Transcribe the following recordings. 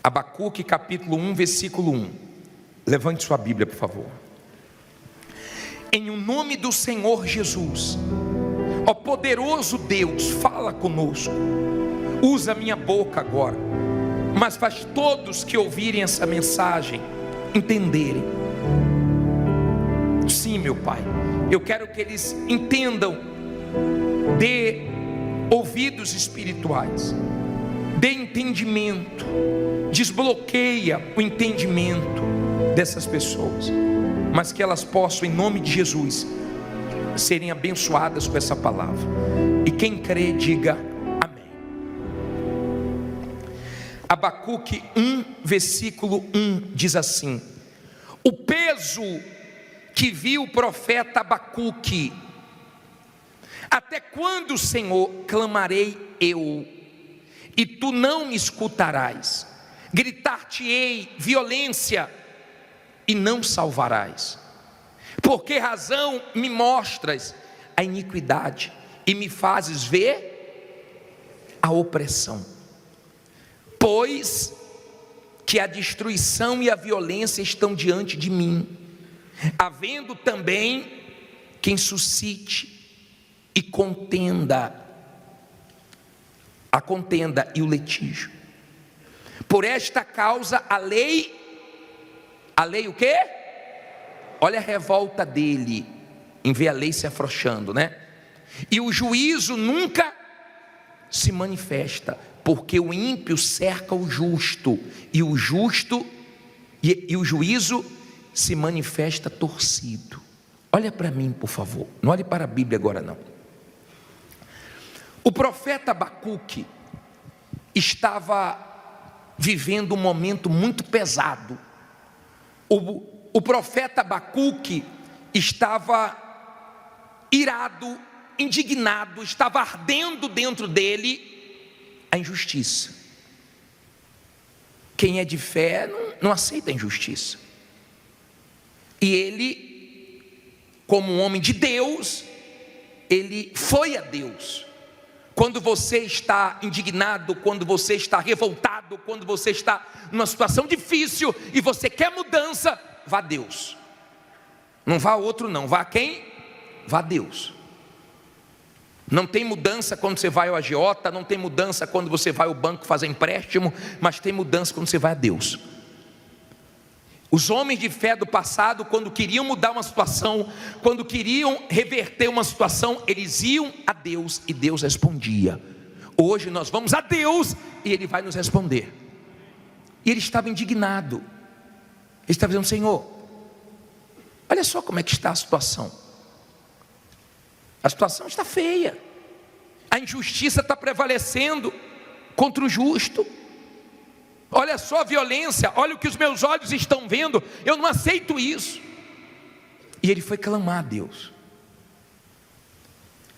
Abacuque capítulo 1, versículo 1. Levante sua Bíblia, por favor. Em o nome do Senhor Jesus, ó poderoso Deus, fala conosco. Usa minha boca agora, mas faz todos que ouvirem essa mensagem entenderem. Sim, meu Pai, eu quero que eles entendam. Dê ouvidos espirituais, dê entendimento, desbloqueia o entendimento dessas pessoas, mas que elas possam, em nome de Jesus, serem abençoadas com essa palavra. E quem crê, diga amém. Abacuque 1, versículo 1 diz assim: o peso que viu o profeta Abacuque. Até quando, Senhor, clamarei eu, e tu não me escutarás? Gritar-te-ei violência, e não salvarás. Por que razão me mostras a iniquidade, e me fazes ver a opressão? Pois que a destruição e a violência estão diante de mim, havendo também quem suscite e a contenda e o litígio. Por esta causa a lei o quê? Olha a revolta dele em ver a lei se afrouxando, né? E o juízo nunca se manifesta, porque o ímpio cerca o justo, e o justo e o juízo se manifesta torcido. Olha para mim, por favor, não olhe para a Bíblia agora não. O profeta Abacuque estava vivendo um momento muito pesado. O profeta Abacuque estava irado, indignado, estava ardendo dentro dele a injustiça. Quem é de fé não aceita a injustiça. E ele, como um homem de Deus, ele foi a Deus. Quando você está indignado, quando você está revoltado, quando você está numa situação difícil e você quer mudança, vá a Deus. Não vá a outro não, vá a quem? Vá a Deus. Não tem mudança quando você vai ao agiota, não tem mudança quando você vai ao banco fazer empréstimo, mas tem mudança quando você vai a Deus. Os homens de fé do passado, quando queriam mudar uma situação, quando queriam reverter uma situação, eles iam a Deus e Deus respondia. Hoje nós vamos a Deus e Ele vai nos responder. E ele estava indignado. Ele estava dizendo: Senhor, olha só como é que está a situação. A situação está feia. A injustiça está prevalecendo contra o justo. Olha só a violência, olha o que os meus olhos estão vendo, eu não aceito isso. E ele foi clamar a Deus.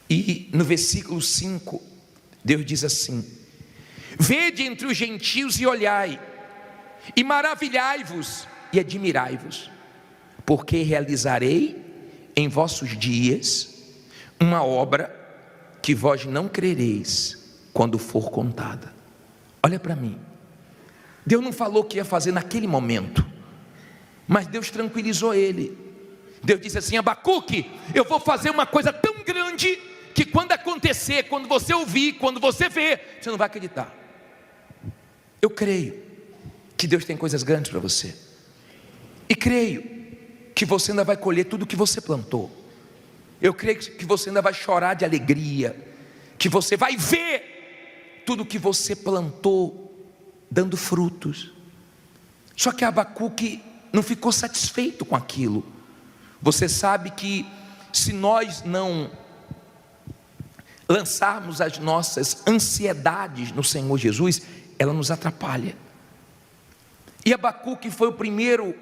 E no versículo 5, Deus diz assim: vede entre os gentios e olhai, e maravilhai-vos e admirai-vos, porque realizarei em vossos dias uma obra que vós não crereis quando for contada. Olha para mim. Deus não falou o que ia fazer naquele momento, mas Deus tranquilizou ele. Deus disse assim: Abacuque, eu vou fazer uma coisa tão grande que quando acontecer, quando você ouvir, quando você ver, você não vai acreditar. Eu creio que Deus tem coisas grandes para você, e creio que você ainda vai colher tudo o que você plantou. Eu creio que você ainda vai chorar de alegria, que você vai ver tudo o que você plantou dando frutos. Só que Abacuque não ficou satisfeito com aquilo. Você sabe que se nós não lançarmos as nossas ansiedades no Senhor Jesus, ela nos atrapalha. E Abacuque foi o primeiro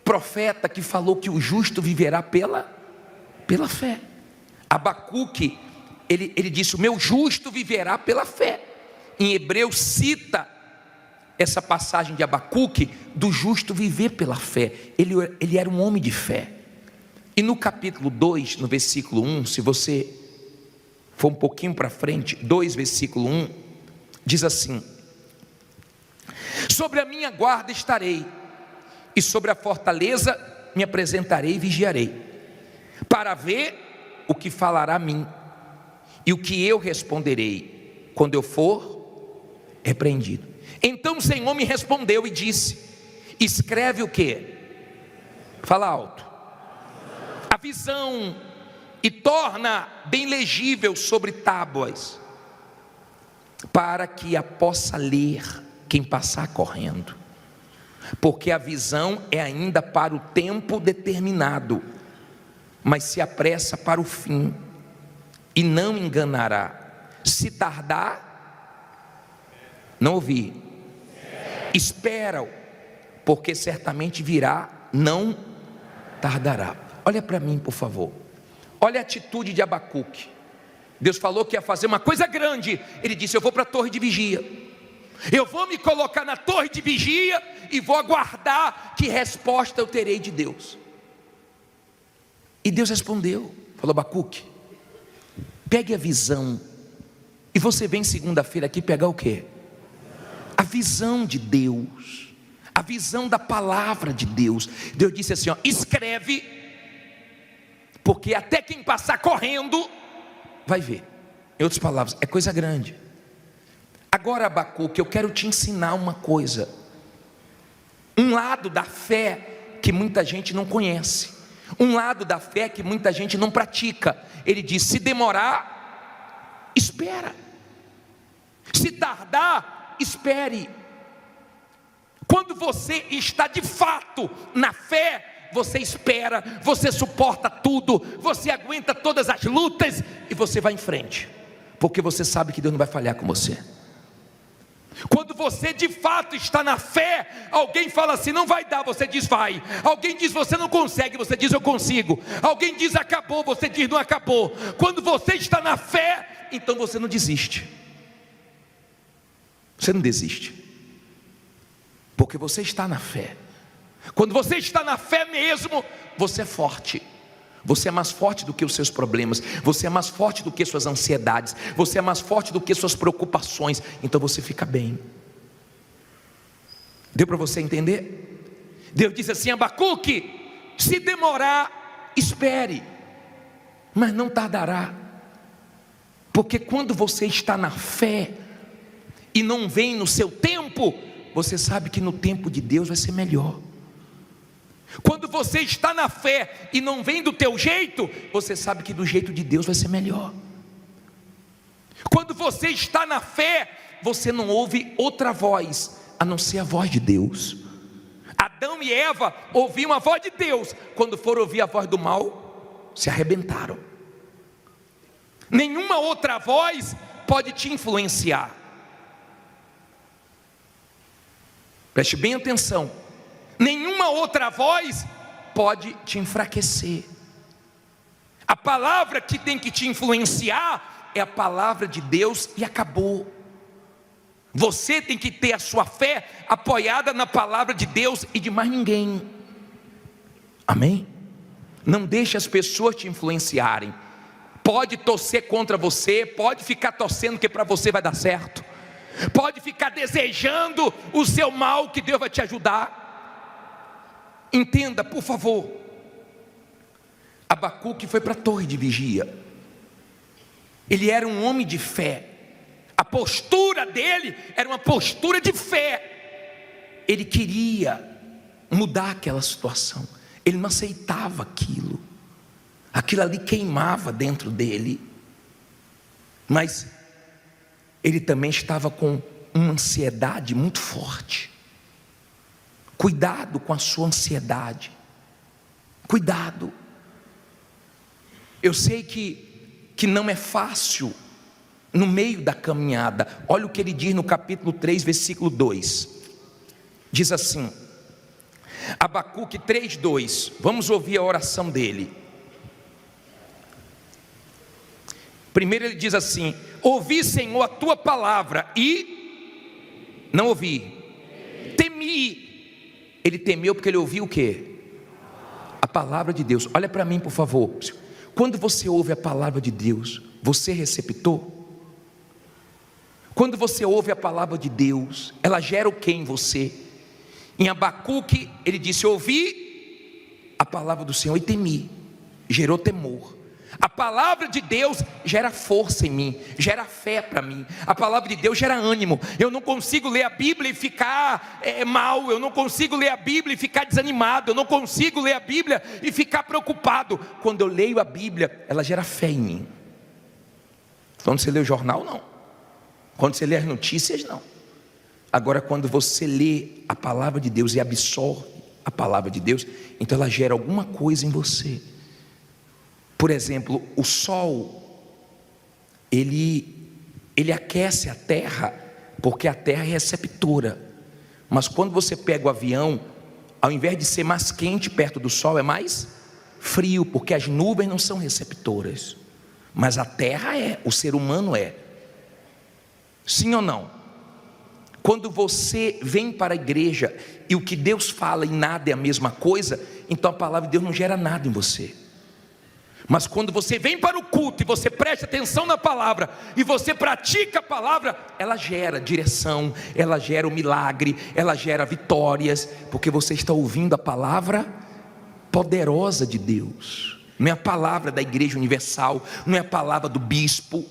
profeta que falou que o justo viverá pela fé. Abacuque, ele disse: o meu justo viverá pela fé. Em Hebreus cita essa passagem de Abacuque, do justo viver pela fé. Ele era um homem de fé. E no capítulo 2, no versículo 1, se você for um pouquinho para frente, 2 versículo 1, diz assim: Sobre a minha guarda estarei, e sobre a fortaleza me apresentarei e vigiarei, para ver o que falará a mim, e o que eu responderei, quando eu for repreendido. Então o Senhor me respondeu e disse: escreve o quê? Fala alto. A visão, e torna bem legível sobre tábuas, para que a possa ler quem passar correndo, porque a visão é ainda para o tempo determinado, mas se apressa para o fim, e não enganará. Se tardar, não ouvi, espera-o, porque certamente virá, não tardará. Olha para mim, por favor. Olha a atitude de Abacuque. Deus falou que ia fazer uma coisa grande. Ele disse: eu vou para a torre de vigia, eu vou me colocar na torre de vigia e vou aguardar que resposta eu terei de Deus. E Deus respondeu, falou: Abacuque, pegue a visão. E você vem segunda-feira aqui pegar o quê? A visão de Deus, a visão da palavra de Deus. Deus disse assim, ó: escreve, porque até quem passar correndo vai ver. Em outras palavras, é coisa grande. Agora, Abacuque, eu quero te ensinar uma coisa, um lado da fé que muita gente não conhece, um lado da fé que muita gente não pratica. Ele diz: se demorar, espera. Se tardar, espere. Quando você está de fato na fé, você espera, você suporta tudo, você aguenta todas as lutas e você vai em frente, porque você sabe que Deus não vai falhar com você. Quando você de fato está na fé, alguém fala assim: não vai dar, você diz vai. Alguém diz você não consegue, você diz eu consigo. Alguém diz acabou, você diz não acabou. Quando você está na fé, então você não desiste. Você não desiste, porque você está na fé. Quando você está na fé mesmo, você é forte. Você é mais forte do que os seus problemas, você é mais forte do que suas ansiedades, você é mais forte do que suas preocupações. Então você fica bem. Deu para você entender? Deus disse assim: Abacuque, se demorar, espere, mas não tardará. Porque quando você está na fé e não vem no seu tempo, você sabe que no tempo de Deus vai ser melhor. Quando você está na fé e não vem do teu jeito, você sabe que do jeito de Deus vai ser melhor. Quando você está na fé, você não ouve outra voz a não ser a voz de Deus. Adão e Eva ouviam a voz de Deus, quando foram ouvir a voz do mal, se arrebentaram. Nenhuma outra voz pode te influenciar. Preste bem atenção. Nenhuma outra voz pode te enfraquecer. A palavra que tem que te influenciar é a palavra de Deus e acabou. Você tem que ter a sua fé apoiada na palavra de Deus e de mais ninguém. Amém? Não deixe as pessoas te influenciarem. Pode torcer contra você, pode ficar torcendo que para você vai dar certo, pode ficar desejando o seu mal, que Deus vai te ajudar. Entenda, por favor. Abacuque foi para a torre de vigia. Ele era um homem de fé. A postura dele era uma postura de fé. Ele queria mudar aquela situação. Ele não aceitava aquilo. Aquilo ali queimava dentro dele. Mas ele também estava com uma ansiedade muito forte. Cuidado com a sua ansiedade. Cuidado. Eu sei que não é fácil no meio da caminhada. Olha o que ele diz no capítulo 3, versículo 2. Diz assim, Abacuque 3, 2. Vamos ouvir a oração dele. Primeiro ele diz assim: ouvi, Senhor, a tua palavra e não ouvi, temi. Ele temeu porque ele ouviu o quê? A palavra de Deus. Olha para mim, por favor. Quando você ouve a palavra de Deus, você é receptor? Quando você ouve a palavra de Deus, ela gera o que em você? Em Abacuque, ele disse: ouvi a palavra do Senhor e temi. Gerou temor. A palavra de Deus gera força em mim, gera fé para mim. A palavra de Deus gera ânimo. Eu não consigo ler a Bíblia e ficar mal. Eu não consigo ler a Bíblia e ficar desanimado. Eu não consigo ler a Bíblia e ficar preocupado. Quando eu leio a Bíblia, ela gera fé em mim. Quando você lê o jornal, não. Quando você lê as notícias, não. Agora, quando você lê a palavra de Deus e absorve a palavra de Deus, então ela gera alguma coisa em você. Por exemplo, o sol, ele aquece a terra, porque a terra é receptora. Mas quando você pega o avião, ao invés de ser mais quente perto do sol, é mais frio, porque as nuvens não são receptoras. Mas a terra é, o ser humano é. Sim ou não? Quando você vem para a igreja e o que Deus fala em nada é a mesma coisa, então a palavra de Deus não gera nada em você. Mas quando você vem para o culto e você presta atenção na palavra e você pratica a palavra, ela gera direção, ela gera o milagre, ela gera vitórias, porque você está ouvindo a palavra poderosa de Deus. Não é a palavra da igreja universal, não é a palavra do bispo.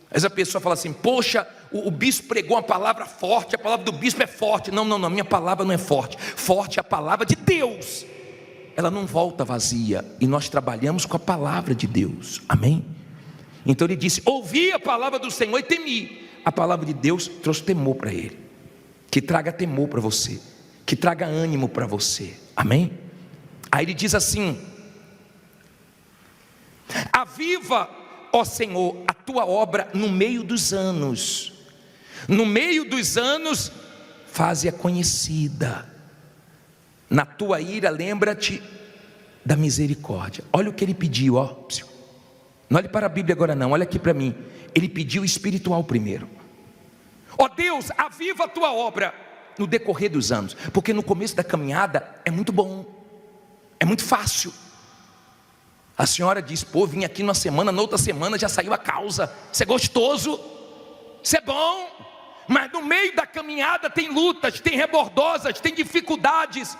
Às vezes a pessoa fala assim: poxa, o bispo pregou uma palavra forte, a palavra do bispo é forte. Não, a minha palavra não é forte. Forte é a palavra de Deus. Ela não volta vazia, e nós trabalhamos com a palavra de Deus, amém? Então ele disse: ouvi a palavra do Senhor e temi. A palavra de Deus trouxe temor para ele, que traga temor para você, que traga ânimo para você, amém? Aí ele diz assim: aviva, ó Senhor, a tua obra no meio dos anos, no meio dos anos, faze-a conhecida. Na tua ira, lembra-te da misericórdia. Olha o que ele pediu, ó. Não olhe para a Bíblia agora não, olha aqui para mim. Ele pediu espiritual primeiro. Ó Deus, aviva a tua obra no decorrer dos anos. Porque no começo da caminhada é muito bom, é muito fácil. A senhora diz: pô, vim aqui numa semana, na outra semana já saiu a causa. Isso é gostoso, isso é bom. Mas no meio da caminhada tem lutas, tem rebordosas, tem dificuldades,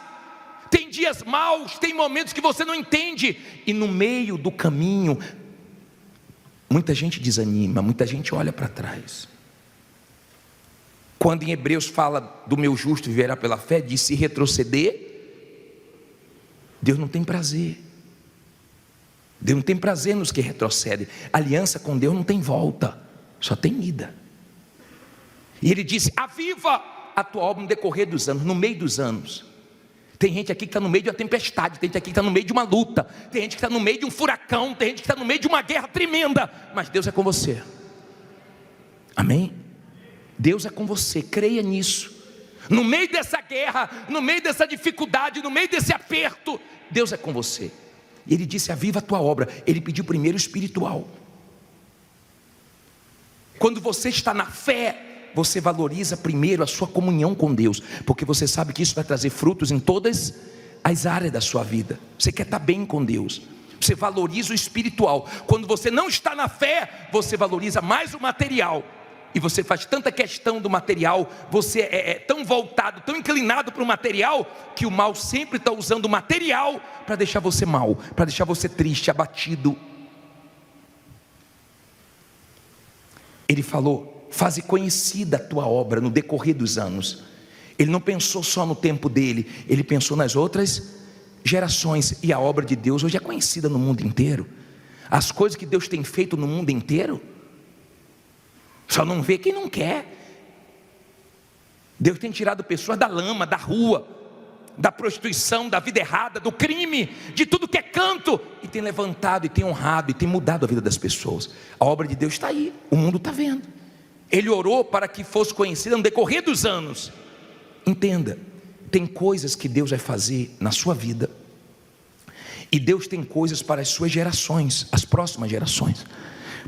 tem dias maus, tem momentos que você não entende. E no meio do caminho, muita gente desanima, muita gente olha para trás. Quando em Hebreus fala do meu justo viverá pela fé, diz: se retroceder, Deus não tem prazer. Deus não tem prazer nos que retrocedem. Aliança com Deus não tem volta, só tem ida. E ele disse: aviva a tua obra no decorrer dos anos, no meio dos anos. Tem gente aqui que está no meio de uma tempestade, tem gente aqui que está no meio de uma luta, tem gente que está no meio de um furacão, tem gente que está no meio de uma guerra tremenda, mas Deus é com você, amém? Deus é com você, creia nisso. No meio dessa guerra, no meio dessa dificuldade, no meio desse aperto, Deus é com você. E ele disse: aviva a tua obra. Ele pediu primeiro o espiritual. Quando você está na fé, você valoriza primeiro a sua comunhão com Deus, porque você sabe que isso vai trazer frutos em todas as áreas da sua vida. Você quer estar bem com Deus, você valoriza o espiritual. Quando você não está na fé, você valoriza mais o material, e você faz tanta questão do material, você é tão voltado, tão inclinado para o material, que o mal sempre está usando o material para deixar você mal, para deixar você triste, abatido. Ele falou: faze conhecida a tua obra no decorrer dos anos. Ele não pensou só no tempo dele, ele pensou nas outras gerações. E a obra de Deus hoje é conhecida no mundo inteiro. As coisas que Deus tem feito no mundo inteiro, só não vê quem não quer. Deus tem tirado pessoas da lama, da rua, da prostituição, da vida errada, do crime, de tudo que é canto, e tem levantado, e tem honrado, e tem mudado a vida das pessoas. A obra de Deus está aí, o mundo está vendo. Ele orou para que fosse conhecida no decorrer dos anos. Entenda, tem coisas que Deus vai fazer na sua vida, e Deus tem coisas para as suas gerações, as próximas gerações.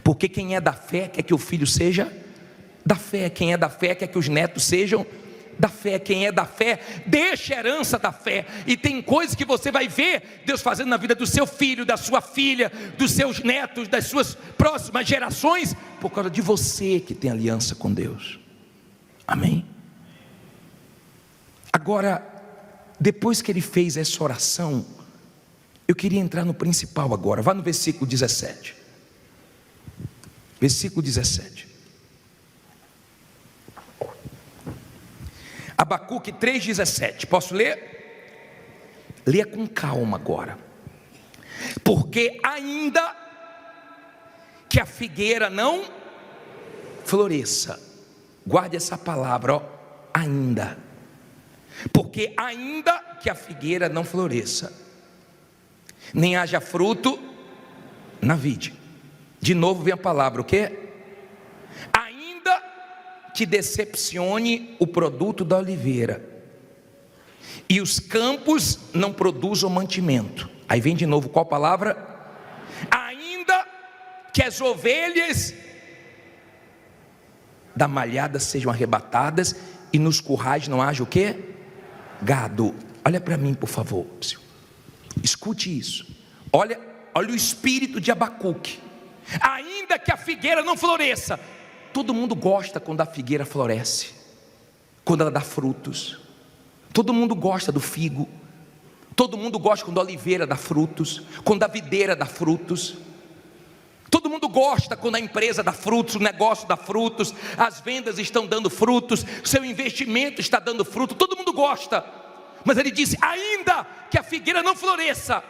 Porque quem é da fé quer que o filho seja da fé, quem é da fé quer que os netos sejam da fé. Quem é da fé, deixa a herança da fé. E tem coisas que você vai ver Deus fazendo na vida do seu filho, da sua filha, dos seus netos, das suas próximas gerações, por causa de você que tem aliança com Deus. Amém? Agora, depois que ele fez essa oração, eu queria entrar no principal agora. Vá no versículo 17. Versículo 17. Abacuque 3,17. Posso ler? Leia com calma agora. Porque ainda que a figueira não floresça. Guarde essa palavra, ó, ainda. Porque ainda que a figueira não floresça, nem haja fruto na vide. De novo vem a palavra, o quê? Ainda que decepcione o produto da oliveira, e os campos não produzam mantimento. Aí vem de novo qual palavra? Ainda que as ovelhas da malhada sejam arrebatadas, e nos currais não haja o quê? Gado. Olha para mim, por favor. Escute isso. Olha o espírito de Abacuque. Ainda que a figueira não floresça. Todo mundo gosta quando a figueira floresce, quando ela dá frutos. Todo mundo gosta do figo. Todo mundo gosta quando a oliveira dá frutos, quando a videira dá frutos. Todo mundo gosta quando a empresa dá frutos, o negócio dá frutos, as vendas estão dando frutos, seu investimento está dando fruto. Todo mundo gosta. Mas ele disse, ainda que a figueira não floresça,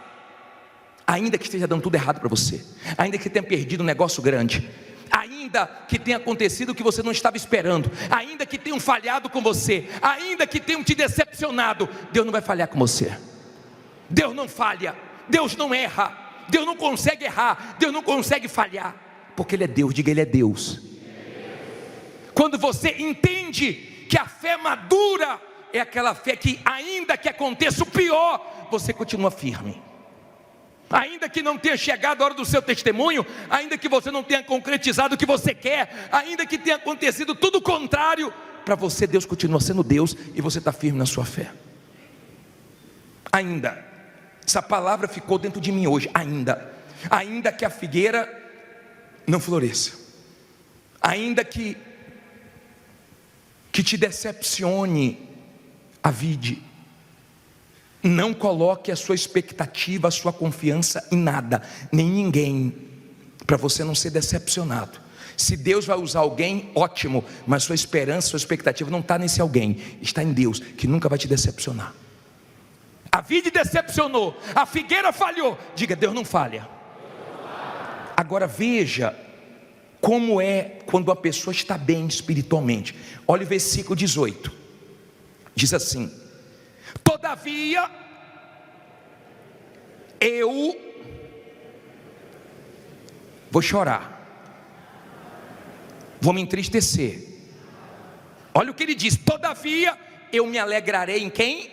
ainda que esteja dando tudo errado para você, ainda que tenha perdido um negócio grande, ainda que tenha acontecido o que você não estava esperando, ainda que tenham falhado com você, ainda que tenham te decepcionado, Deus não vai falhar com você. Deus não falha, Deus não erra, Deus não consegue errar, Deus não consegue falhar, porque Ele é Deus. Diga, Ele é Deus. Quando você entende que a fé madura é aquela fé que, ainda que aconteça o pior, você continua firme. Ainda que não tenha chegado a hora do seu testemunho, ainda que você não tenha concretizado o que você quer, ainda que tenha acontecido tudo o contrário, para você Deus continua sendo Deus, e você está firme na sua fé. Ainda, essa palavra ficou dentro de mim hoje. Ainda que a figueira não floresça, ainda que te decepcione a vide, não coloque a sua expectativa, a sua confiança em nada, nem em ninguém, para você não ser decepcionado. Se Deus vai usar alguém, ótimo, mas sua esperança, sua expectativa não está nesse alguém, está em Deus, que nunca vai te decepcionar. A vide decepcionou, a figueira falhou. Diga, Deus não falha. Agora veja como é quando a pessoa está bem espiritualmente. Olha o versículo 18. Diz assim: todavia eu vou chorar, vou me entristecer. Olha o que ele diz: todavia eu me alegrarei em quem?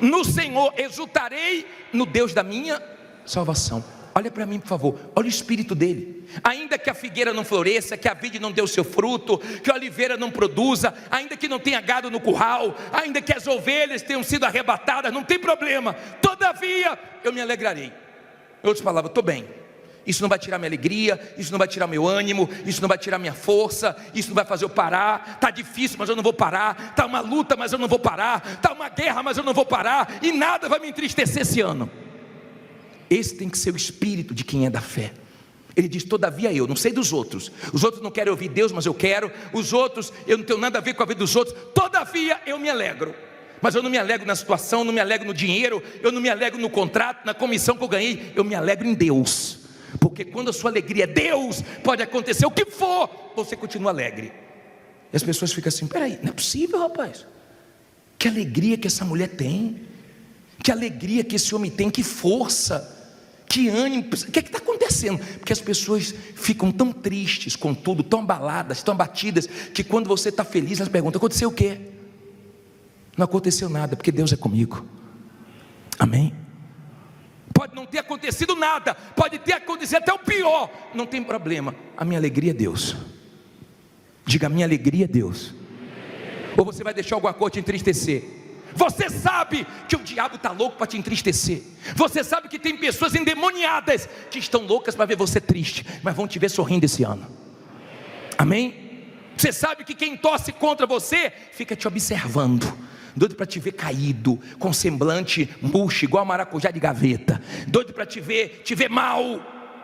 No Senhor, exultarei no Deus da minha salvação. Olha para mim, por favor, olha o espírito dele. Ainda que a figueira não floresça, que a vide não dê o seu fruto, que a oliveira não produza, ainda que não tenha gado no curral, ainda que as ovelhas tenham sido arrebatadas, não tem problema, todavia eu me alegrarei. Em outras palavras, estou bem. Isso não vai tirar minha alegria, isso não vai tirar meu ânimo, isso não vai tirar minha força, isso não vai fazer eu parar. Está difícil, mas eu não vou parar. Está uma luta, mas eu não vou parar. Está uma guerra, mas eu não vou parar. E nada vai me entristecer esse ano. Esse tem que ser o espírito de quem é da fé. Ele diz: todavia eu, não sei dos outros. Os outros não querem ouvir Deus, mas eu quero. Os outros, eu não tenho nada a ver com a vida dos outros. Todavia eu me alegro. Mas eu não me alegro na situação, não me alegro no dinheiro, eu não me alegro no contrato, na comissão que eu ganhei. Eu me alegro em Deus. Porque quando a sua alegria é Deus, pode acontecer o que for, você continua alegre. E as pessoas ficam assim: peraí, não é possível, rapaz. Que alegria que essa mulher tem, que alegria que esse homem tem, que força, que ânimo. O que é que está acontecendo? Porque as pessoas ficam tão tristes com tudo, tão abaladas, tão abatidas, que quando você está feliz, elas perguntam: aconteceu o quê? Não aconteceu nada, porque Deus é comigo. Amém? Pode não ter acontecido nada, pode ter acontecido até o pior, não tem problema, a minha alegria é Deus. Diga: a minha alegria é Deus. Ou você vai deixar alguma coisa te entristecer? Você sabe que o diabo está louco para te entristecer. Você sabe que tem pessoas endemoniadas que estão loucas para ver você triste, mas vão te ver sorrindo esse ano. Amém? Você sabe que quem torce contra você fica te observando, doido para te ver caído, com semblante murcho, igual a maracujá de gaveta, doido para te ver mal.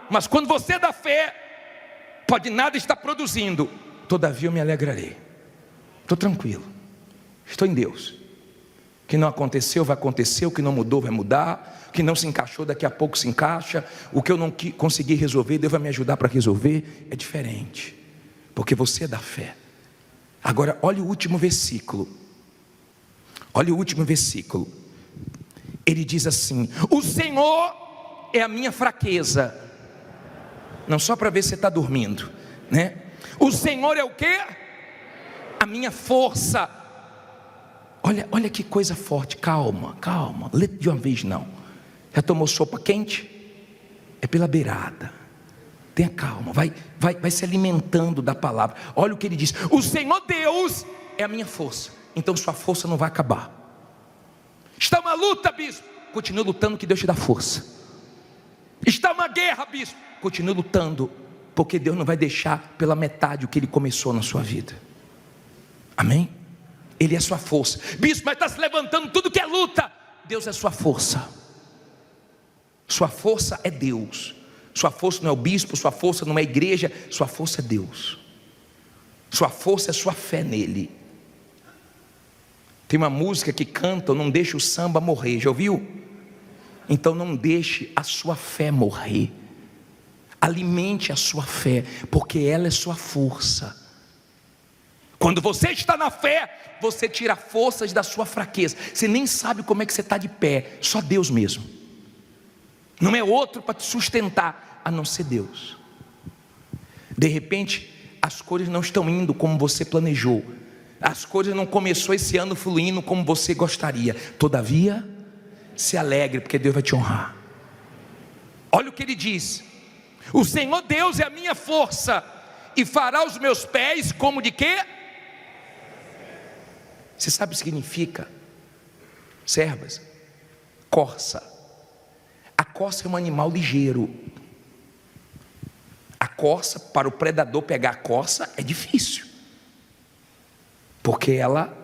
Mas quando você é da fé, pode nada estar produzindo, todavia eu me alegrarei. Estou tranquilo, estou em Deus. O que não aconteceu vai acontecer, o que não mudou vai mudar, o que não se encaixou daqui a pouco se encaixa, o que eu não consegui resolver, Deus vai me ajudar para resolver. É diferente, porque você é da fé. Agora olha o último versículo. Olha o último versículo. Ele diz assim: o Senhor é a minha fraqueza. Não só para ver se você está dormindo, né? O Senhor é o quê? A minha força. Olha que coisa forte. Calma, lê de uma vez não. Já tomou sopa quente? É pela beirada. Tenha calma, vai se alimentando da palavra. Olha o que ele diz: o Senhor Deus é a minha força. Então sua força não vai acabar. Está uma luta, bispo, continue lutando, que Deus te dá força. Está uma guerra, bispo, continue lutando, porque Deus não vai deixar pela metade o que Ele começou na sua vida. Amém? Ele é sua força. Bispo, mas está se levantando tudo que é luta. Deus é sua força. Sua força é Deus. Sua força não é o bispo, sua força não é a igreja, sua força é Deus. Sua força é sua fé nele. Tem uma música que canta: não deixe o samba morrer, já ouviu? Então não deixe a sua fé morrer. Alimente a sua fé, porque ela é sua força. Quando você está na fé, você tira forças da sua fraqueza. Você nem sabe como é que você está de pé, só Deus mesmo. Não é outro para te sustentar, a não ser Deus. De repente, as coisas não estão indo como você planejou. As coisas não começou esse ano fluindo como você gostaria. Todavia, se alegre, porque Deus vai te honrar. Olha o que ele diz: o Senhor Deus é a minha força, e fará os meus pés como de quê? Você sabe o que significa? Servas, corça. A corça é um animal ligeiro. A corça, para o predador pegar a corça, é difícil, porque ela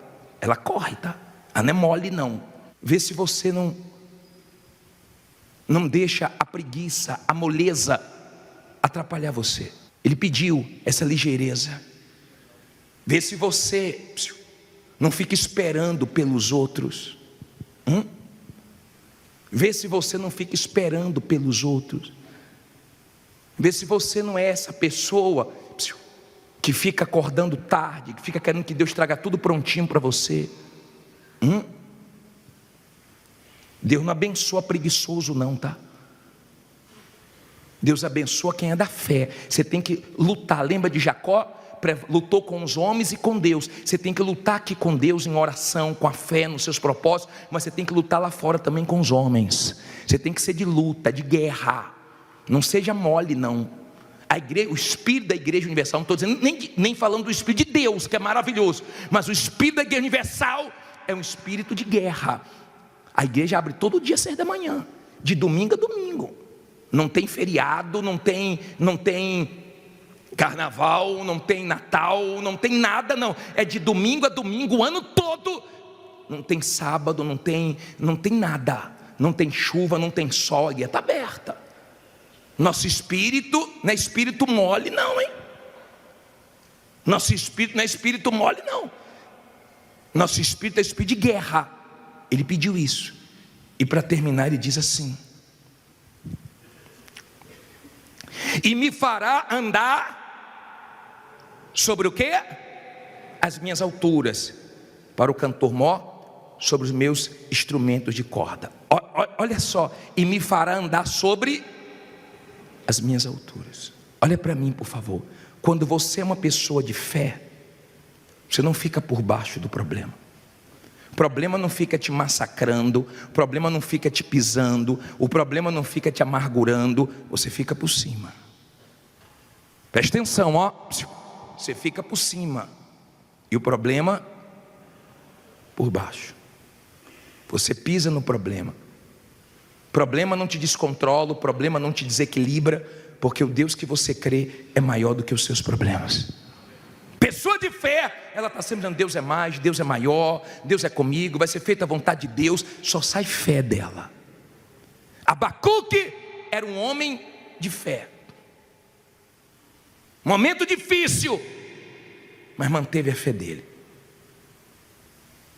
corre, tá? Ela não é mole não. Vê se você não deixa a preguiça, a moleza atrapalhar você. Ele pediu essa ligeireza. Vê se você não fica esperando pelos outros. Vê se você não fica esperando pelos outros. Vê se você não é essa pessoa que fica acordando tarde, que fica querendo que Deus traga tudo prontinho para você. Deus não abençoa preguiçoso não, tá? Deus abençoa quem é da fé. Você tem que lutar. Lembra de Jacó? Lutou com os homens e com Deus. Você tem que lutar aqui com Deus em oração, com a fé nos seus propósitos, mas você tem que lutar lá fora também com os homens. Você tem que ser de luta, de guerra. Não seja mole não. A igreja, o espírito da igreja universal, não estou dizendo nem falando do espírito de Deus, que é maravilhoso, mas o espírito da igreja universal é um espírito de guerra. A igreja abre todo dia às 6 da manhã, de domingo a domingo. Não tem feriado, não tem carnaval, não tem Natal, não tem nada não. É de domingo a domingo o ano todo. Não tem sábado, não tem nada. Não tem chuva, não tem sol, a guia está aberta. Nosso espírito não é espírito mole não, hein? Nosso espírito não é espírito mole não. Nosso espírito é espírito de guerra. Ele pediu isso. E para terminar ele diz assim: e me fará andar sobre o quê? As minhas alturas. Para o cantor mó, sobre os meus instrumentos de corda. Olha só, e me fará andar sobre as minhas alturas. Olha para mim, por favor. Quando você é uma pessoa de fé, você não fica por baixo do problema. O problema não fica te massacrando, o problema não fica te pisando, o problema não fica te amargurando, você fica por cima. Presta atenção, ó. Você fica por cima. E o problema por baixo. Você pisa no problema. O problema não te descontrola, o problema não te desequilibra, porque o Deus que você crê é maior do que os seus problemas. Pessoa de fé, ela está sempre dizendo: Deus é mais, Deus é maior, Deus é comigo, vai ser feita a vontade de Deus. Só sai fé dela. Abacuque era um homem de fé. Momento difícil, mas manteve a fé dele.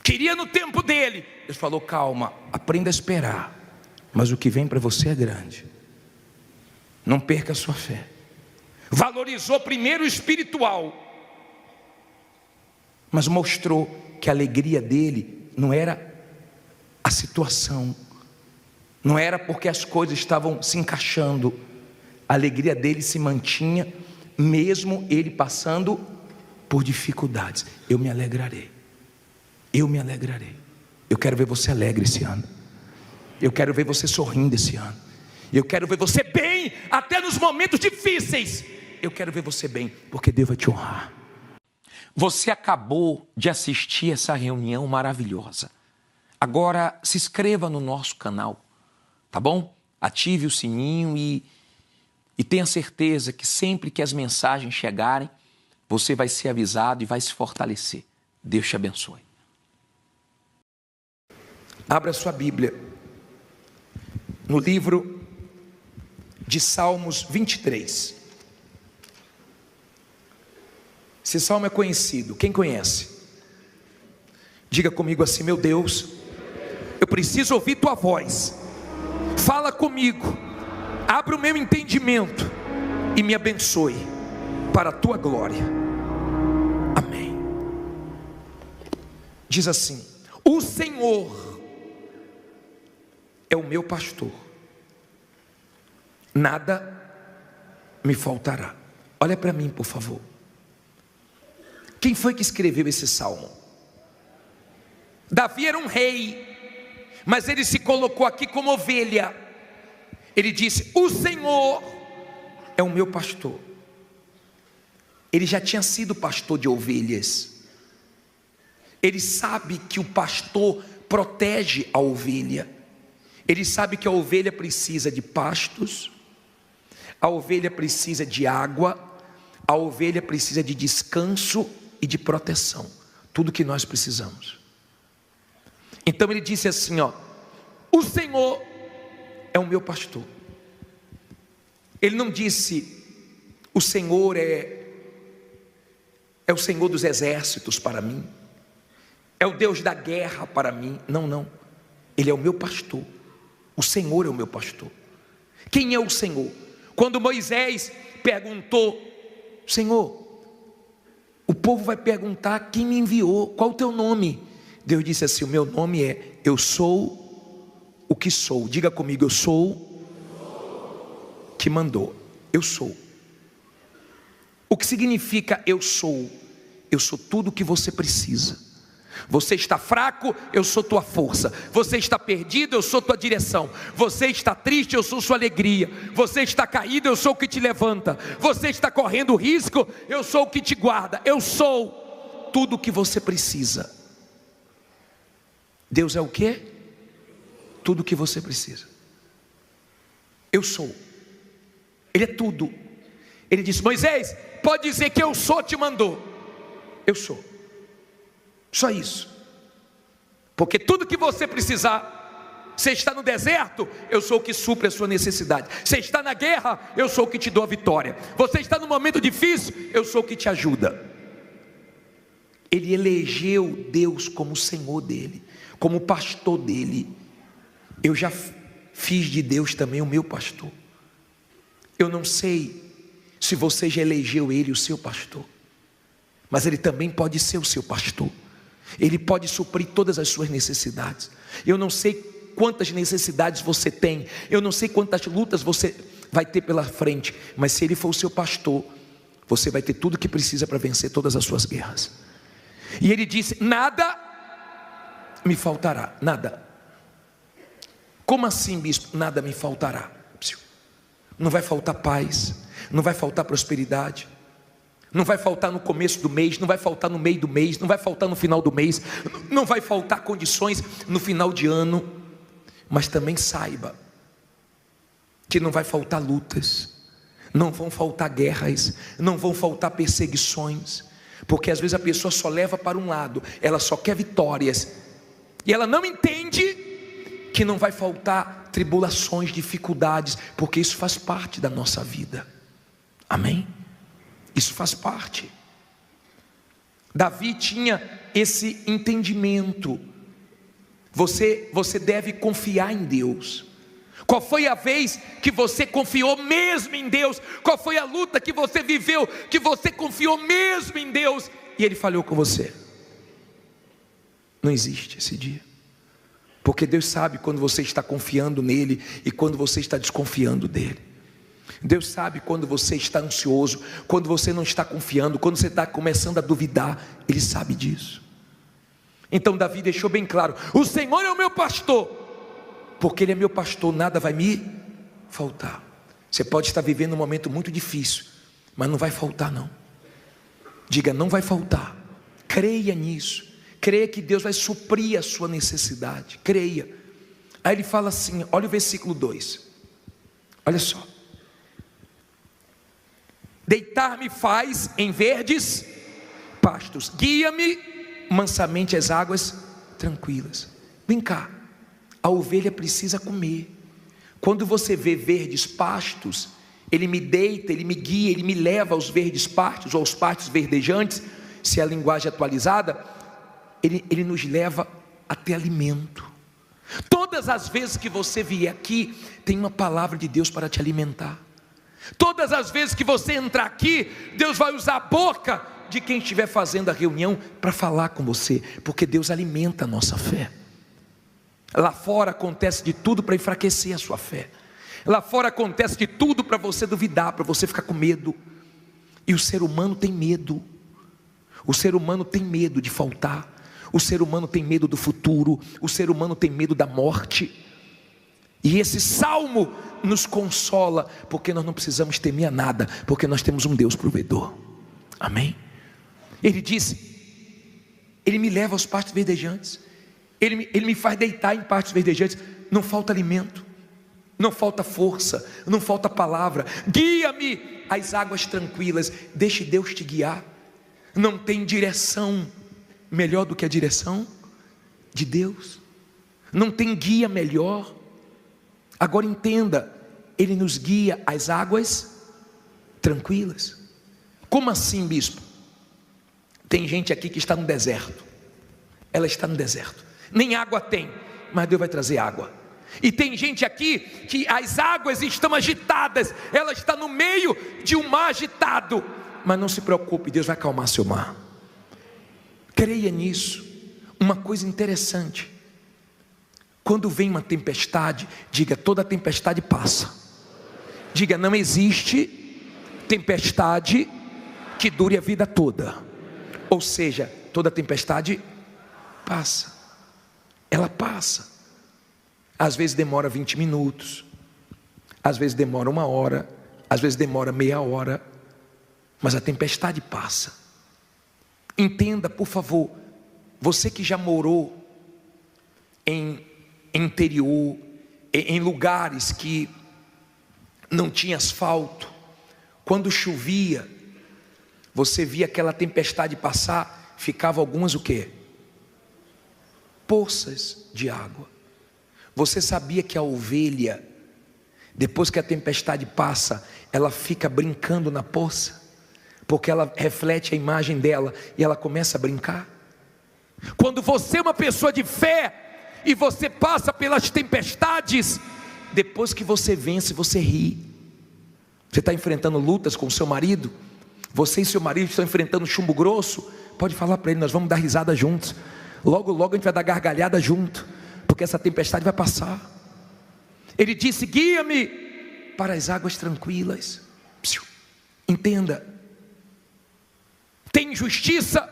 Queria no tempo dele. Deus falou: calma, aprenda a esperar, mas o que vem para você é grande. Não perca a sua fé. Valorizou primeiro o espiritual, mas mostrou que a alegria dele não era a situação, não era porque as coisas estavam se encaixando. A alegria dele se mantinha, mesmo ele passando por dificuldades. Eu me alegrarei. Eu me alegrarei. Eu quero ver você alegre esse ano. Eu quero ver você sorrindo esse ano. Eu quero ver você bem, até nos momentos difíceis. Eu quero ver você bem, porque Deus vai te honrar. Você acabou de assistir essa reunião maravilhosa. Agora se inscreva no nosso canal, tá bom? Ative o sininho e tenha certeza que sempre que as mensagens chegarem, você vai ser avisado e vai se fortalecer. Deus te abençoe. Abra sua Bíblia no livro de Salmos 23. Esse salmo é conhecido. Quem conhece? Diga comigo assim: meu Deus, eu preciso ouvir tua voz. Fala comigo. Abra o meu entendimento e me abençoe para a tua glória. Amém. Diz assim: o Senhor é o meu pastor, nada me faltará. Olha para mim, por favor. Quem foi que escreveu esse salmo? Davi era um rei, mas ele se colocou aqui como ovelha. Ele disse: o Senhor é o meu pastor. Ele já tinha sido pastor de ovelhas. Ele sabe que o pastor protege a ovelha. Ele sabe que a ovelha precisa de pastos, a ovelha precisa de água, a ovelha precisa de descanso e de proteção. Tudo que nós precisamos. Então ele disse assim, ó: o Senhor é o meu pastor. Ele não disse: o Senhor é o Senhor dos exércitos para mim, é o Deus da guerra para mim. Não, não. Ele é o meu pastor. O Senhor é o meu pastor. Quem é o Senhor? Quando Moisés perguntou: Senhor, o povo vai perguntar quem me enviou, qual o teu nome? Deus disse assim: o meu nome é Eu Sou o que Sou. Diga comigo: eu sou que mandou. Eu sou. O que significa eu sou? Eu sou tudo o que você precisa. Você está fraco, eu sou tua força. Você está perdido, eu sou tua direção. Você está triste, eu sou sua alegria. Você está caído, eu sou o que te levanta. Você está correndo risco, eu sou o que te guarda. Eu sou tudo o que você precisa. Deus é o quê? Tudo o que você precisa. Eu sou. Ele é tudo. Ele disse: Moisés, pode dizer que eu sou te mandou. Eu sou. Só isso. Porque tudo que você precisar, você está no deserto, eu sou o que supre a sua necessidade. Você está na guerra, eu sou o que te dou a vitória. Você está no momento difícil, eu sou o que te ajuda. Ele elegeu Deus como Senhor dele, como pastor dele. Eu já fiz de Deus também o meu pastor. Eu não sei se você já elegeu ele o seu pastor, mas ele também pode ser o seu pastor. Ele pode suprir todas as suas necessidades. Eu não sei quantas necessidades você tem, eu não sei quantas lutas você vai ter pela frente, mas se ele for o seu pastor, você vai ter tudo o que precisa para vencer todas as suas guerras. E ele disse: nada me faltará. Nada. Como assim, bispo? Nada me faltará. Não vai faltar paz, não vai faltar prosperidade, Não vai faltar no começo do mês, não vai faltar no meio do mês, não vai faltar no final do mês, não vai faltar condições no final de ano. Mas também saiba que não vai faltar lutas, não vão faltar guerras, não vão faltar perseguições, porque às vezes a pessoa só leva para um lado, ela só quer vitórias, e ela não entende que não vai faltar tribulações, dificuldades, porque isso faz parte da nossa vida. Amém? Isso faz parte. Davi tinha esse entendimento. Você deve confiar em Deus. Qual foi a vez que você confiou mesmo em Deus? Qual foi a luta que você viveu, que você confiou mesmo em Deus e Ele falhou com você? Não existe esse dia, porque Deus sabe quando você está confiando nele e quando você está desconfiando dele. Deus sabe quando você está ansioso, quando você não está confiando, quando você está começando a duvidar. Ele sabe disso. Então Davi deixou bem claro: o Senhor é o meu pastor, porque Ele é meu pastor, nada vai me faltar. Você pode estar vivendo um momento muito difícil, mas não vai faltar não. Diga, não vai faltar. Creia nisso, creia que Deus vai suprir a sua necessidade, creia. Aí ele fala assim, olha o versículo 2, olha só: deitar-me faz em verdes pastos, guia-me mansamente às águas tranquilas. Vem cá, a ovelha precisa comer. Quando você vê verdes pastos, Ele me deita, Ele me guia, Ele me leva aos verdes pastos, ou aos pastos verdejantes, se é a linguagem atualizada. Ele nos leva a ter alimento. Todas as vezes que você vier aqui, tem uma palavra de Deus para te alimentar. Todas as vezes que você entrar aqui, Deus vai usar a boca de quem estiver fazendo a reunião para falar com você, porque Deus alimenta a nossa fé. Lá fora acontece de tudo para enfraquecer a sua fé. Lá fora acontece de tudo para você duvidar, para você ficar com medo. E o ser humano tem medo. O ser humano tem medo de faltar. O ser humano tem medo do futuro. O ser humano tem medo da morte. E esse salmo nos consola, porque nós não precisamos temer a nada, porque nós temos um Deus provedor. Amém? Ele disse: Ele me leva aos pastos verdejantes, Ele me faz deitar em pastos verdejantes. Não falta alimento, não falta força, não falta palavra. Guia-me às águas tranquilas. Deixe Deus te guiar. Não tem direção melhor do que a direção de Deus. Não tem guia melhor. Agora entenda, Ele nos guia às águas tranquilas. Como assim, bispo? Tem gente aqui que está no deserto. Ela está no deserto, nem água tem, mas Deus vai trazer água. E tem gente aqui que as águas estão agitadas, ela está no meio de um mar agitado, mas não se preocupe, Deus vai acalmar seu mar. Creia nisso. Uma coisa interessante: quando vem uma tempestade, diga, toda tempestade passa. Diga, não existe tempestade que dure a vida toda. Ou seja, toda tempestade passa. Ela passa. Às vezes demora 20 minutos, às vezes demora 1 hora, às vezes demora meia hora, mas a tempestade passa. Entenda, por favor, você que já morou em interior, em lugares que não tinha asfalto, quando chovia, você via aquela tempestade passar, ficava algumas o quê? Poças de água. Você sabia que a ovelha, depois que a tempestade passa, ela fica brincando na poça? Porque ela reflete a imagem dela e ela começa a brincar. Quando você é uma pessoa de fé e você passa pelas tempestades, depois que você vence, você ri. Você está enfrentando lutas com o seu marido, você e seu marido estão enfrentando chumbo grosso, pode falar para ele, nós vamos dar risada juntos. Logo logo a gente vai dar gargalhada junto, porque essa tempestade vai passar. Ele disse: guia-me para as águas tranquilas. Entenda, tem injustiça,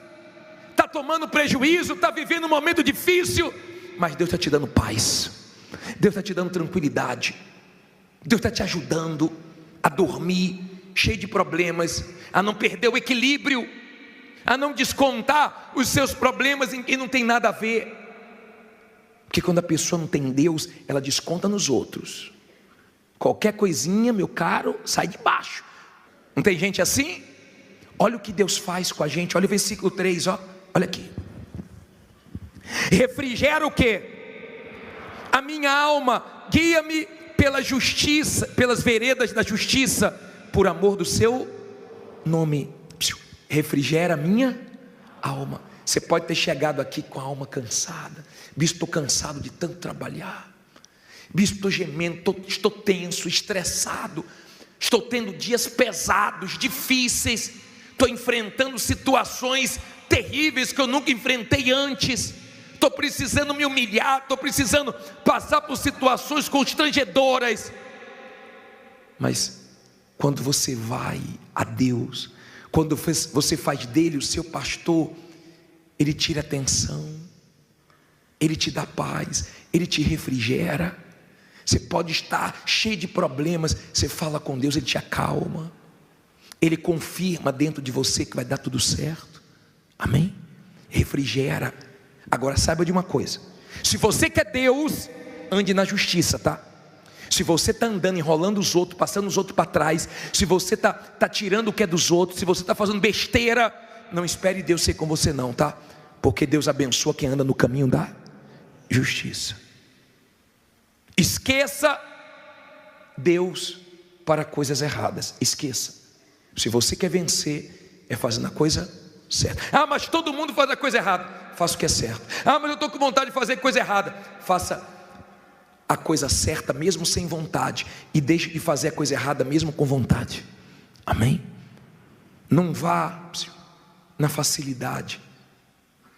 está tomando prejuízo, está vivendo um momento difícil, mas Deus está te dando paz, Deus está te dando tranquilidade, Deus está te ajudando a dormir cheio de problemas, a não perder o equilíbrio, a não descontar os seus problemas em quem não tem nada a ver. Porque quando a pessoa não tem Deus, ela desconta nos outros. Qualquer coisinha, meu caro, sai de baixo. Não tem gente assim? Olha o que Deus faz com a gente. Olha o versículo 3, ó. Olha aqui. Refrigera o quê? A minha alma, guia-me pela justiça, pelas veredas da justiça, por amor do seu nome. Refrigera a minha alma. Você pode ter chegado aqui com a alma cansada. Bispo, estou cansado de tanto trabalhar. Bispo, estou gemendo, estou tenso, estressado. Estou tendo dias pesados, difíceis. Estou enfrentando situações terríveis que eu nunca enfrentei antes. Estou precisando me humilhar, estou precisando passar por situações constrangedoras. Mas quando você vai a Deus, quando você faz dele o seu pastor, ele tira a tensão, ele te dá paz, ele te refrigera. Você pode estar cheio de problemas, você fala com Deus, ele te acalma, ele confirma dentro de você que vai dar tudo certo. Amém? Refrigera. Agora saiba de uma coisa: se você quer Deus, ande na justiça, tá? Se você está andando, enrolando os outros, passando os outros para trás, se você está tirando o que é dos outros, se você está fazendo besteira, não espere Deus ser com você não, tá? Porque Deus abençoa quem anda no caminho da justiça. Esqueça Deus para coisas erradas. Esqueça. Se você quer vencer, é fazendo a coisa certa. Ah, mas todo mundo faz a coisa errada. Faça o que é certo. Ah, mas eu estou com vontade de fazer coisa errada. Faça a coisa certa mesmo sem vontade, e deixe de fazer a coisa errada mesmo com vontade. Amém? Não vá na facilidade,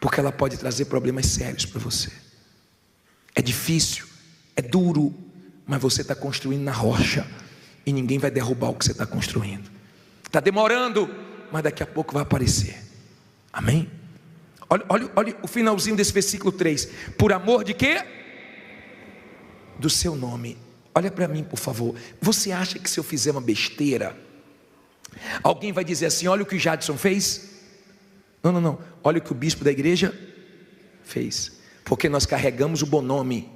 porque ela pode trazer problemas sérios para você. É difícil, é duro, mas você está construindo na rocha, e ninguém vai derrubar o que você está construindo. Está demorando, mas daqui a pouco vai aparecer. Amém? Olha o finalzinho desse versículo 3. Por amor de quê? Do seu nome. Olha para mim, por favor. Você acha que se eu fizer uma besteira, alguém vai dizer assim: olha o que o Jadson fez? Não. Olha o que o bispo da igreja fez. Porque nós carregamos o bom nome.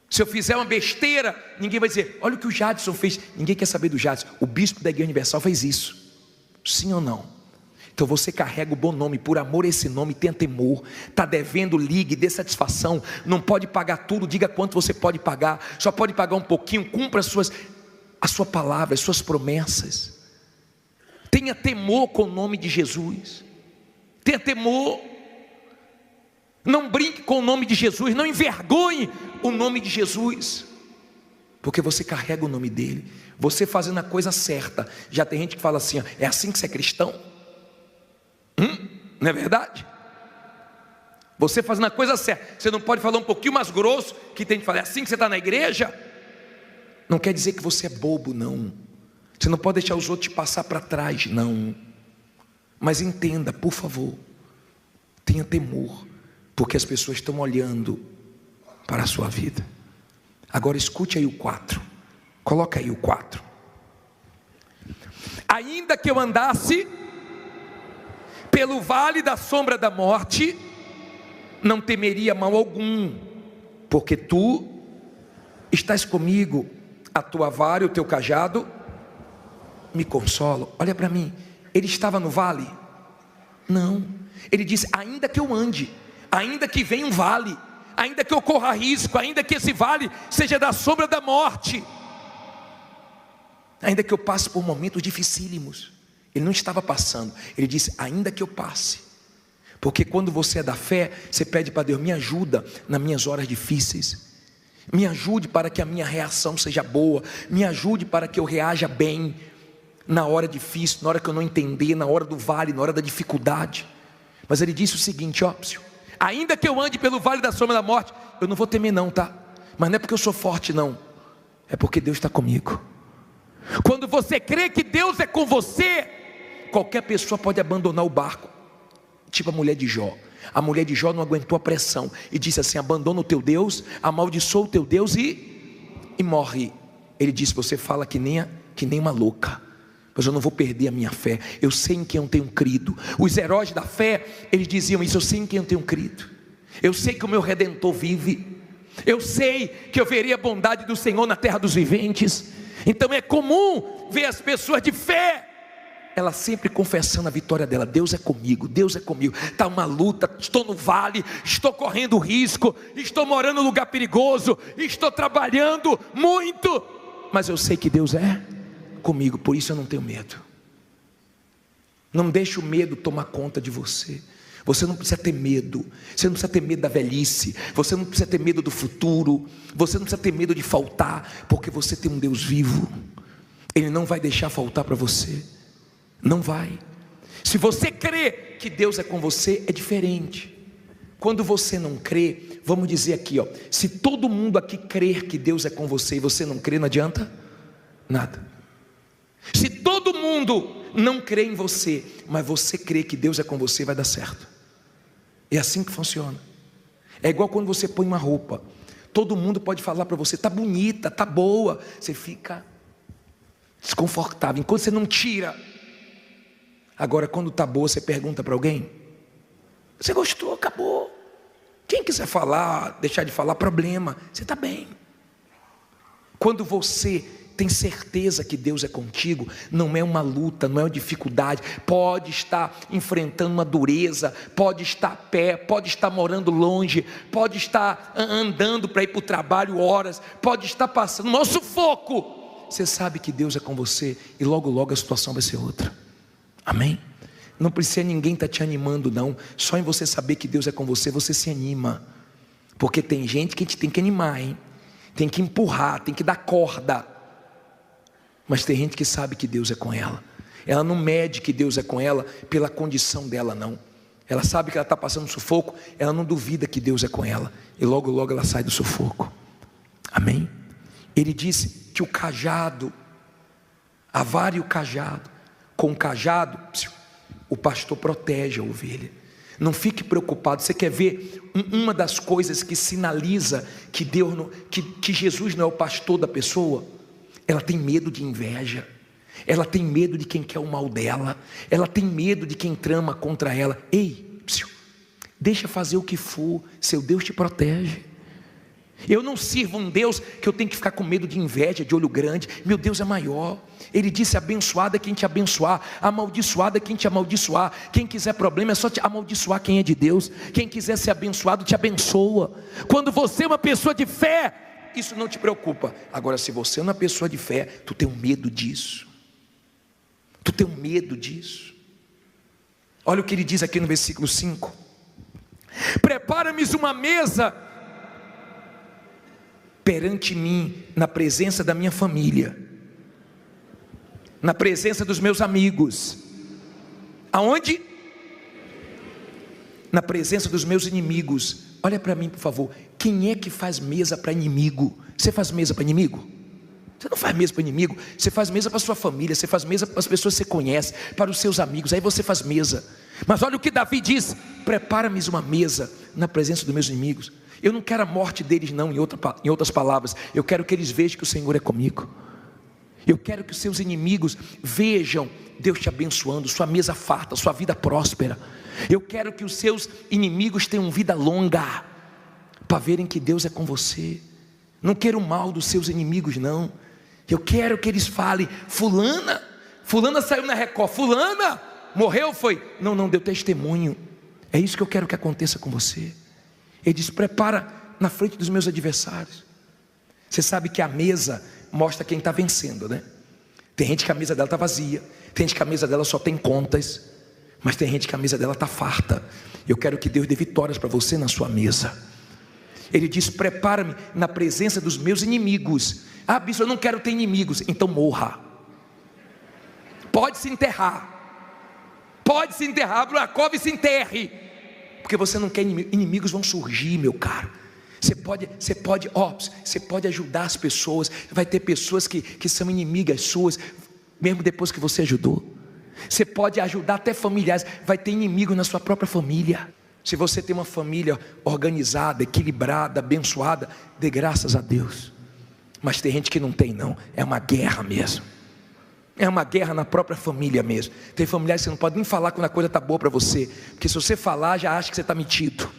Se eu fizer uma besteira, ninguém vai dizer: olha o que o Jadson fez. Ninguém quer saber do Jadson. O bispo da Igreja Universal fez isso. Sim ou não? Então você carrega o bom nome, por amor a esse nome, tenha temor. Está devendo, ligue, dê satisfação. Não pode pagar tudo, diga quanto você pode pagar. Só pode pagar um pouquinho, cumpra a sua palavra, as suas promessas. Tenha temor com o nome de Jesus. Tenha temor. Não brinque com o nome de Jesus, não envergonhe o nome de Jesus, porque você carrega o nome dele. Você fazendo a coisa certa. Já tem gente que fala assim: é assim que você é cristão? Não é verdade? Você fazendo a coisa certa, você não pode falar um pouquinho mais grosso, que tem que falar: é assim que você está na igreja? Não quer dizer que você é bobo, não. Você não pode deixar os outros te passar para trás, não. Mas entenda, por favor, tenha temor, porque as pessoas estão olhando para a sua vida. Agora escute aí o 4. Coloca aí o 4. Ainda que eu andasse pelo vale da sombra da morte, não temeria mal algum, porque tu estás comigo, a tua vara e o teu cajado me consolam. Olha para mim, ele estava no vale? Não, ele disse: ainda que eu ande, ainda que venha um vale, ainda que eu corra risco, ainda que esse vale seja da sombra da morte, ainda que eu passe por momentos dificílimos. Ele não estava passando, ele disse: ainda que eu passe. Porque quando você é da fé, você pede para Deus: me ajuda nas minhas horas difíceis, me ajude para que a minha reação seja boa, me ajude para que eu reaja bem na hora difícil, na hora que eu não entender, na hora do vale, na hora da dificuldade. Mas ele disse o seguinte: ó, ainda que eu ande pelo vale da sombra da morte, eu não vou temer não, tá? Mas não é porque eu sou forte não, é porque Deus está comigo. Quando você crê que Deus é com você, qualquer pessoa pode abandonar o barco. Tipo a mulher de Jó. A mulher de Jó não aguentou a pressão e disse assim: abandona o teu Deus, amaldiçoa o teu Deus e morre. Ele disse: você fala que nem uma louca, mas eu não vou perder a minha fé. Eu sei em quem eu tenho crido. Os heróis da fé, eles diziam isso: eu sei em quem eu tenho crido. Eu sei que o meu Redentor vive. Eu sei que eu verei a bondade do Senhor na terra dos viventes. Então é comum ver as pessoas de fé, ela sempre confessando a vitória dela: Deus é comigo, Deus é comigo. Está uma luta, estou no vale, estou correndo risco, estou morando em lugar perigoso, estou trabalhando muito, mas eu sei que Deus é comigo, por isso eu não tenho medo. Não deixe o medo tomar conta de você. Você não precisa ter medo. Você não precisa ter medo da velhice. Você não precisa ter medo do futuro. Você não precisa ter medo de faltar, porque você tem um Deus vivo. Ele não vai deixar faltar para você. Não vai. Se você crê que Deus é com você, é diferente. Quando você não crê, vamos dizer aqui, ó, se todo mundo aqui crer que Deus é com você e você não crê, não adianta nada. Se todo mundo não crê em você, mas você crê que Deus é com você, vai dar certo. É assim que funciona. É igual quando você põe uma roupa. Todo mundo pode falar para você: tá bonita, tá boa. Você fica desconfortável enquanto você não tira. Agora, quando tá boa, você pergunta para alguém: você gostou? Acabou. Quem quiser falar, deixar de falar, problema. Você está bem. Quando você tem certeza que Deus é contigo, não é uma luta, não é uma dificuldade. Pode estar enfrentando uma dureza, pode estar a pé, pode estar morando longe, pode estar andando para ir para o trabalho horas, pode estar passando um maior sufoco. Você sabe que Deus é com você e logo logo a situação vai ser outra. Amém? Não precisa ninguém estar te animando não. Só em você saber que Deus é com você, você se anima. Porque tem gente que a gente tem que animar, hein? Tem que empurrar, tem que dar corda. Mas tem gente que sabe que Deus é com ela. Ela não mede que Deus é com ela pela condição dela, não. Ela sabe que ela está passando sufoco, ela não duvida que Deus é com ela. E logo logo ela sai do sufoco. Amém? Ele disse que o cajado, a vara e o cajado, com o cajado, o pastor protege a ovelha. Não fique preocupado. Você quer ver uma das coisas que sinaliza que Deus não, que Jesus não é o pastor da pessoa? Ela tem medo de inveja, ela tem medo de quem quer o mal dela, ela tem medo de quem trama contra ela. Ei, deixa fazer o que for, seu Deus te protege. Eu não sirvo um Deus que eu tenho que ficar com medo de inveja, de olho grande. Meu Deus é maior. Ele disse: abençoado é quem te abençoar, amaldiçoado é quem te amaldiçoar. Quem quiser problema é só te amaldiçoar quem é de Deus. Quem quiser ser abençoado te abençoa. Quando você é uma pessoa de fé, isso não te preocupa. Agora, se você é uma pessoa de fé, tu tem um medo disso. Tu tem um medo disso. Olha o que ele diz aqui no versículo 5: prepara-me uma mesa perante mim, na presença da minha família, na presença dos meus amigos. Aonde? Na presença dos meus inimigos. Olha para mim, por favor. Quem é que faz mesa para inimigo? Você faz mesa para inimigo? Você não faz mesa para inimigo. Você faz mesa para sua família. Você faz mesa para as pessoas que você conhece, para os seus amigos. Aí você faz mesa. Mas olha o que Davi diz: prepara-me uma mesa na presença dos meus inimigos. Eu não quero a morte deles não, em outras palavras. Eu quero que eles vejam que o Senhor é comigo. Eu quero que os seus inimigos vejam Deus te abençoando, sua mesa farta, sua vida próspera. Eu quero que os seus inimigos tenham vida longa, para verem que Deus é com você. Não quero o mal dos seus inimigos não. Eu quero que eles falem: fulana saiu na Record, fulana morreu, foi? Não, deu testemunho. É isso que eu quero que aconteça com você. Ele diz: prepara na frente dos meus adversários. Você sabe que a mesa mostra quem está vencendo, né? Tem gente que a mesa dela está vazia, tem gente que a mesa dela só tem contas, mas tem gente que a mesa dela está farta. Eu quero que Deus dê vitórias para você na sua mesa. Ele diz: prepara-me na presença dos meus inimigos. Ah, bispo, eu não quero ter inimigos. Então morra. Pode se enterrar. Abraham se enterre. Porque você não quer inimigos. Inimigos vão surgir, meu caro. Você pode ajudar as pessoas. Vai ter pessoas que são inimigas suas, mesmo depois que você ajudou. Você pode ajudar até familiares. Vai ter inimigo na sua própria família. Se você tem uma família organizada, equilibrada, abençoada, dê graças a Deus. Mas tem gente que não tem não. É uma guerra mesmo. É uma guerra na própria família mesmo. Tem familiares que você não pode nem falar quando a coisa está boa para você, porque se você falar, já acha que você está metido.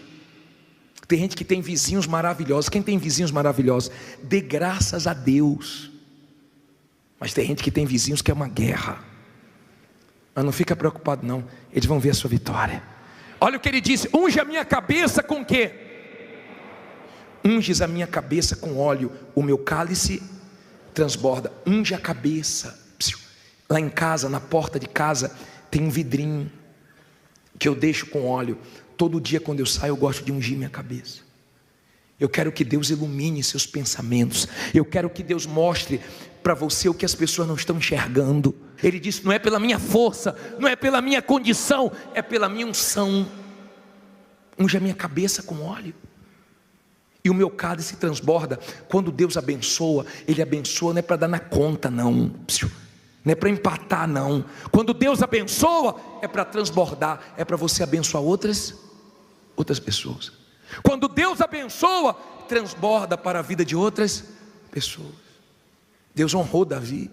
Tem gente que tem vizinhos maravilhosos. Quem tem vizinhos maravilhosos, dê graças a Deus. Mas tem gente que tem vizinhos que é uma guerra. Mas não fica preocupado não, eles vão ver a sua vitória. Olha o que ele disse: unge a minha cabeça com o quê? Unges a minha cabeça com óleo, o meu cálice transborda. Unge a cabeça. Lá em casa, na porta de casa, tem um vidrinho que eu deixo com óleo. Todo dia quando eu saio, eu gosto de ungir minha cabeça. Eu quero que Deus ilumine seus pensamentos. Eu quero que Deus mostre para você o que as pessoas não estão enxergando. Ele disse: não é pela minha força, não é pela minha condição, é pela minha unção. Unge a minha cabeça com óleo, e o meu cálice transborda. Quando Deus abençoa, Ele abençoa não é para dar na conta não, não é para empatar não. Quando Deus abençoa, é para transbordar, é para você abençoar outras pessoas. Quando Deus abençoa, transborda para a vida de outras pessoas. Deus honrou Davi.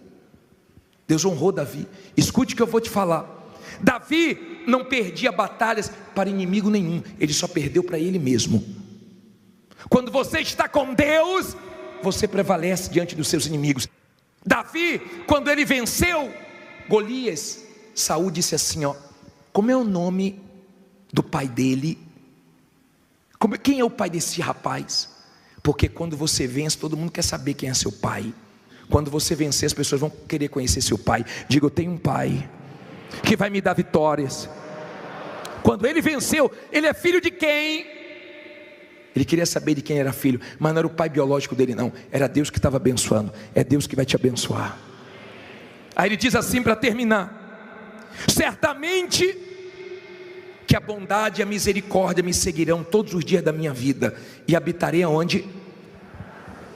Deus honrou Davi. Escute o que eu vou te falar. Davi não perdia batalhas para inimigo nenhum, ele só perdeu para ele mesmo. Quando você está com Deus, você prevalece diante dos seus inimigos. Davi, quando ele venceu Golias, Saul disse assim: ó, como é o nome do pai dele? Quem é o pai desse rapaz? Porque quando você vence, todo mundo quer saber quem é seu pai. Quando você vencer, as pessoas vão querer conhecer seu pai. Diga: eu tenho um pai que vai me dar vitórias. Quando ele venceu, ele é filho de quem? Ele queria saber de quem era filho, mas não era o pai biológico dele não, era Deus que estava abençoando. É Deus que vai te abençoar. Aí ele diz assim para terminar: certamente que a bondade e a misericórdia me seguirão todos os dias da minha vida, e habitarei aonde?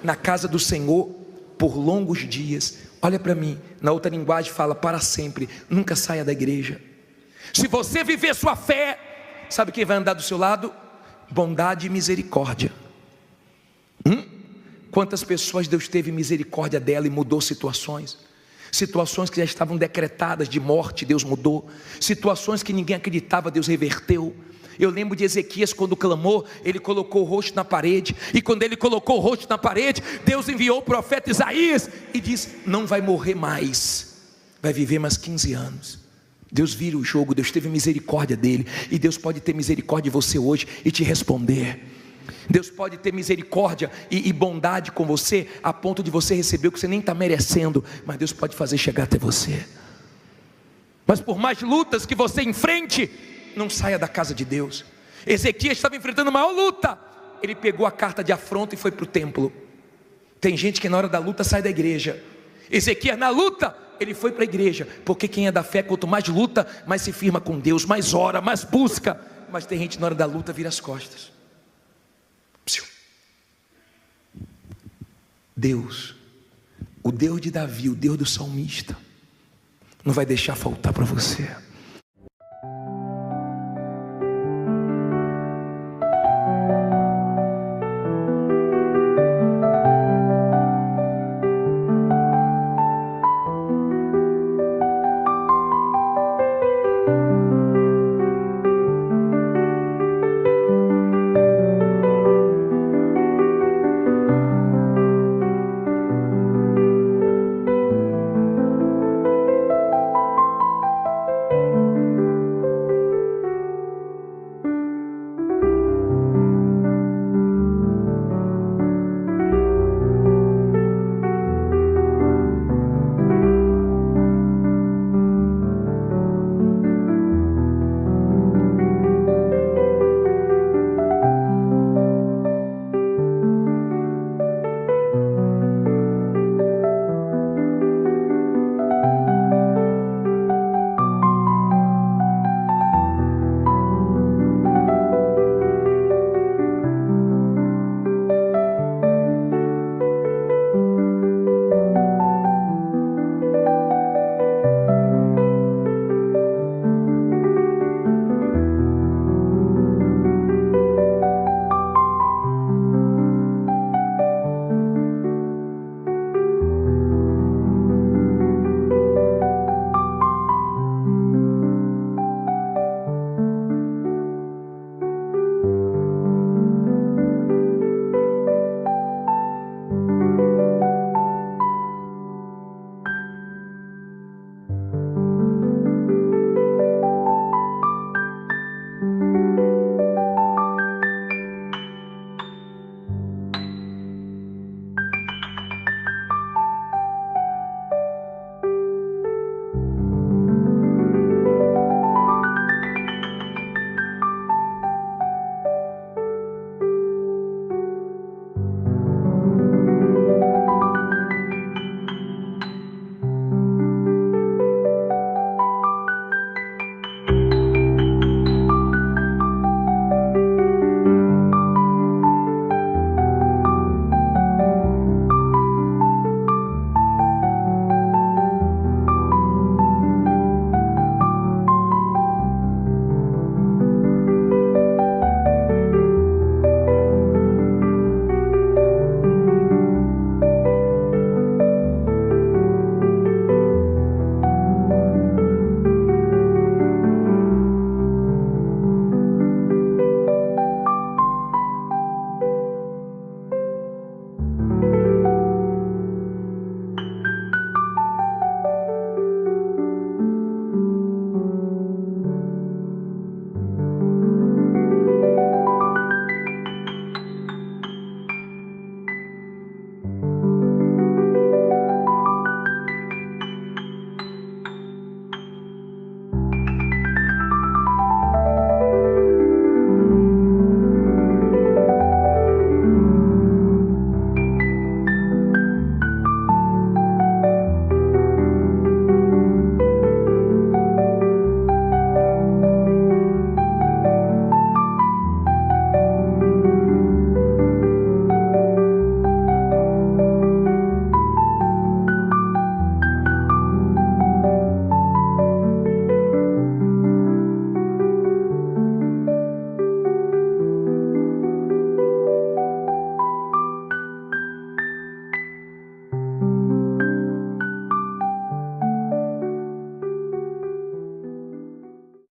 Na casa do Senhor por longos dias. Olha para mim, na outra linguagem fala para sempre. Nunca saia da igreja. Se você viver sua fé, sabe quem vai andar do seu lado? Bondade e misericórdia. Quantas pessoas Deus teve misericórdia dela e mudou situações? Situações que já estavam decretadas de morte, Deus mudou. Situações que ninguém acreditava, Deus reverteu. Eu lembro de Ezequias, quando clamou, ele colocou o rosto na parede. E quando ele colocou o rosto na parede, Deus enviou o profeta Isaías e disse: não vai morrer mais, vai viver mais 15 anos. Deus vira o jogo, Deus teve misericórdia dele. E Deus pode ter misericórdia de você hoje e te responder. Deus pode ter misericórdia e bondade com você, a ponto de você receber o que você nem está merecendo, mas Deus pode fazer chegar até você. Mas por mais lutas que você enfrente, não saia da casa de Deus. Ezequias estava enfrentando a maior luta. Ele pegou a carta de afronta e foi para o templo. Tem gente que na hora da luta sai da igreja. Ezequias na luta, ele foi para a igreja, porque quem é da fé, quanto mais luta, mais se firma com Deus, mais ora, mais busca. Mas tem gente na hora da luta vira as costas. Deus, o Deus de Davi, o Deus do salmista, não vai deixar faltar para você.